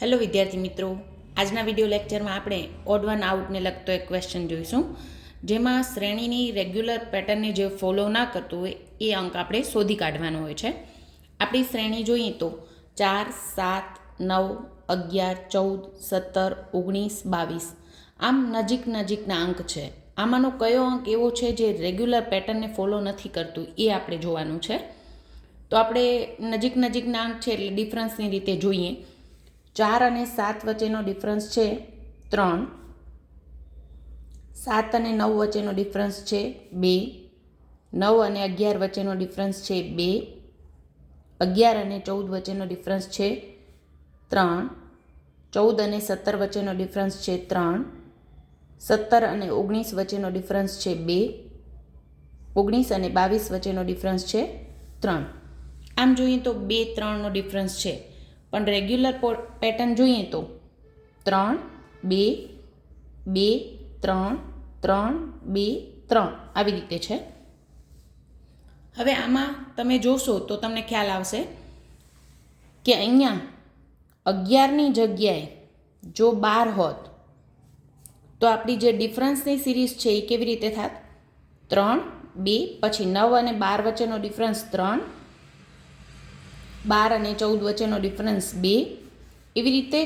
Hello વિદ્યાર્થી મિત્રો, આજના વિડીયો લેક્ચરમાં આપણે ઓડ વન આઉટને લગતો એક ક્વેશ્ચન જોઈશું, જેમાં શ્રેણીની રેગ્યુલર પેટર્નને જે ફોલો ના કરતું હોય એ અંક આપણે શોધી કાઢવાનો હોય છે. આપણી શ્રેણી જોઈએ તો 4, 7, 9, 11, 14, 17, 19, 22 આમ નજીકના અંક છે. આમાંનો કયો અંક એવો છે જે રેગ્યુલર પેટર્નને ફોલો નથી કરતું એ આપણે જોવાનું છે. તો આપણે નજીકના અંક છે એટલે ડિફરન્સની રીતે જોઈએ. 4 અને 7 વચ્ચેનો ડિફરન્સ છે 3, 7 અને 9 વચ્ચેનો ડિફરન્સ છે 2, 9 અને 11 વચ્ચેનો ડિફરન્સ છે 2, 11 અને 14 વચ્ચેનો ડિફરન્સ છે 3, 14 અને 17 વચ્ચેનો ડિફરન્સ છે 3, 17 અને 19 વચ્ચેનો ડિફરન્સ છે 2, 19 અને 22 વચ્ચેનો ડિફરન્સ છે 3. આમ જોઈએ તો 2, 3નો ડિફરન્સ છે, પણ રેગ્યુલર પેટર્ન જોઈએ તો 3, 2, 2, 3, 3, 2, 3 આવી રીતે છે. હવે આમાં તમે જોશો તો તમને ખ્યાલ આવશે કે અહીંયા 11ની જગ્યાએ જો 12 હોત તો આપણી જે ડિફરન્સની સિરીઝ છે એ કેવી રીતે થાત? 3, 2, પછી 9 અને 12 વચ્ચેનો ડિફરન્સ 3, 12 અને 14 વચ્ચેનો ડિફરન્સ 2, એવી રીતે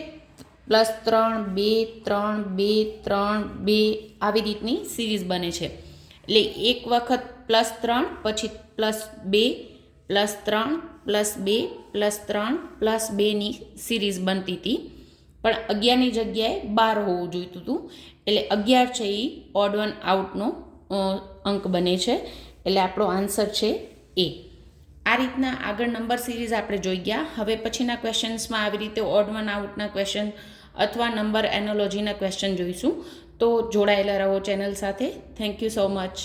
+3, 2, 3, 2, 3, 2 આવી રીતની સિરીઝ બને છે. એટલે એક વખત +3 પછી +2, +3, +2, +3, +2ની સિરીઝ બનતી હતી, પણ 11ની જગ્યાએ 12 હોવું જોઈતું હતું. એટલે 11 છે એ ઓડ વન આઉટનો અંક બને છે. એટલે આપણો આન્સર છે એ. આ રીતના આગળ નંબર સિરીઝ આપણે જોઈ ગયા. હવે પછીના ક્વેશ્ચન્સમાં આવી રીતે ઓડ વન આઉટના ક્વેશ્ચન અથવા નંબર એનોલોજીના ક્વેશ્ચન જોઈશું. તો જોડાયેલા રહો ચેનલ સાથે. Thank you so much.